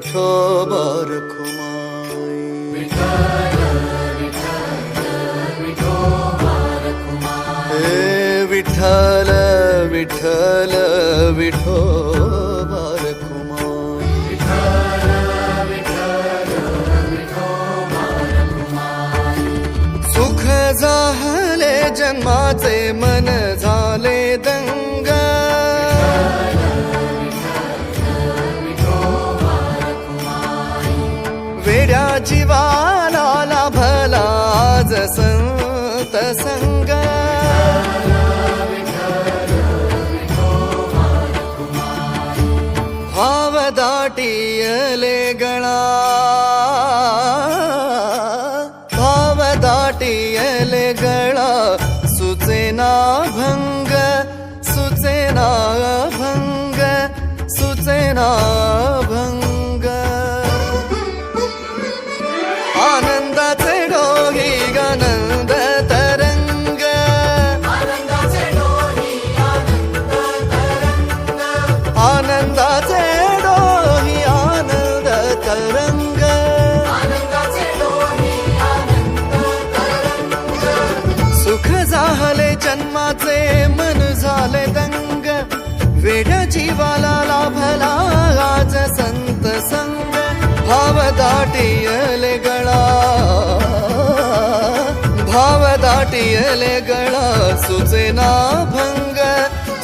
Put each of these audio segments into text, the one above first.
विठोबा रखुमाई। हे विठ्ठल विठ्ठल विठोबा रखुमाई। सुख झाले जन्माचे मन झाले दंग। वेड्या जीवाला लाभला आज संत संग। भाव दाटियले गळा, भाव दाटियले गळा, सुचेना भंग, सुचेना भंग, सुचेना भंग। आनंदाचे डोही आनंद तरंग, आनंदाचे डोही आनंद तरंग। सुख झाले जन्माचे मन झाले दंग। वेड्या जीवाला लाभला आज संत संग। भाव दाटियले गळा, भाव दाटियले गळा, सुचेना भंग,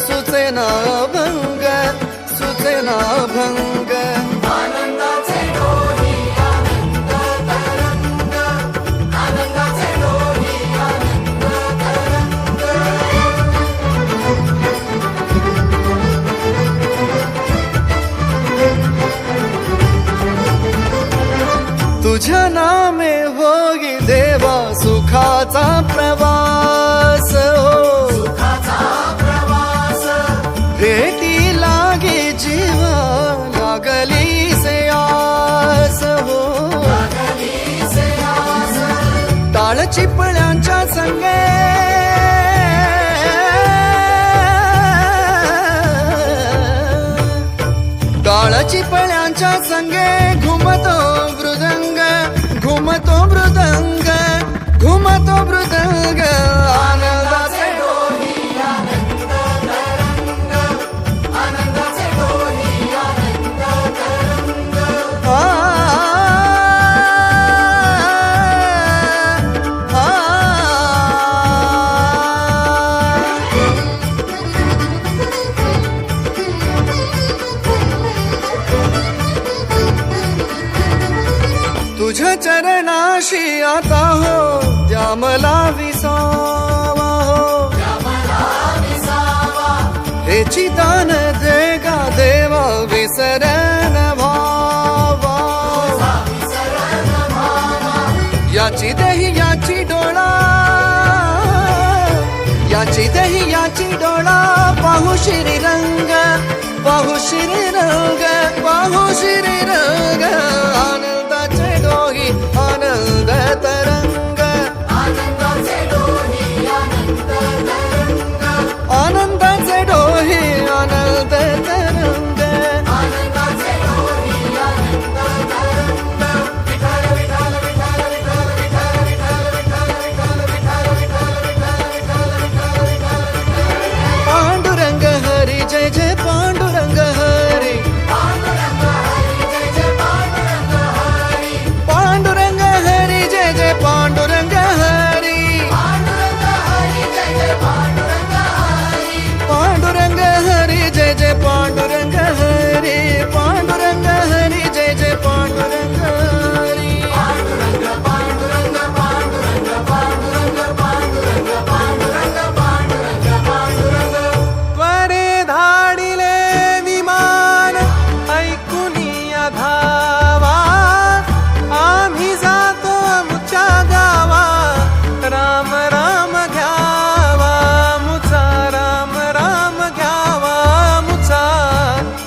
सुचेना भंग, सुचेना भंग। आनंदाचे डोही आनंद तरंग, आनंदाचे डोही आनंद तरंग। तुझ्या नामे होई देवा सुखाचा प्रवास हो, सुखाचा प्रवास। भेटी लागे जीवा लागली से आस हो, लागली से आस। टाळ चिपळ्यांच्या संगे, टाळ चिपळ्यांच्या संगे घुमतो मृदंग, घुमतो मृदंग, घुमतो मृदंग। आनंदाचे डोही आनंद तरंग, आनंदाचे डोही आनंद तरंग। तुझ्या चरणाशी आता हो द्या मला विसावा हो, हेची दान दे गा देवा विसरण भावा। याची देही याची डोळा, याची देही याची डोळा, पाहू श्रीरंग, पाहू श्रीरंग, पाहू श्रीरंग। आनंदाचे डोही आनंद तरंग, आनंदाचे डोही आनंद तरंग, आनंदाचे डोही आनंद तरंग, आनंदाचे डोही आनंद तरंग। विठ्ठल विठ्ठल विठ्ठल विठ्ठल विठ्ठल विठ्ठल विठ्ठल विठ्ठल विठ्ठल विठ्ठल। पांडुरंग हरी जय जय पांडुरंग हरी, पांडुरंग हरी जय जय पांडुरंग हरी, पांडुरंग हरी जय जय पांडुरंग हरी, पांडुरंग हरी जय जय पांडुरंग हरी, पांडुरंग हरी जय जय पांडुरंग हरी, पांडुरंग हरी जय जय पांडुरंग हरी। पांडुरंग पांडुरंग पांडुरंग पांडुरंग पांडुरंग पांडुरंग पांडुरंग पांडुरंग। त्वरे धाडिले विमान ऐकुनिया धावा, आम्ही जातो आमच्या गावा, राम राम घ्यावा मुचा, राम राम घ्यावा मुचा,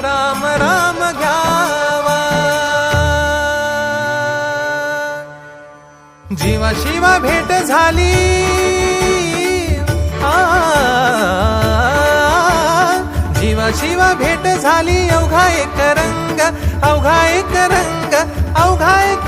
राम राम घ्यावा। जीवा शिवा भेट झाली, जीवा शिवा भेट झाली, अवघा एक रंग, अवघा अवघा एक रंग, अवघा एक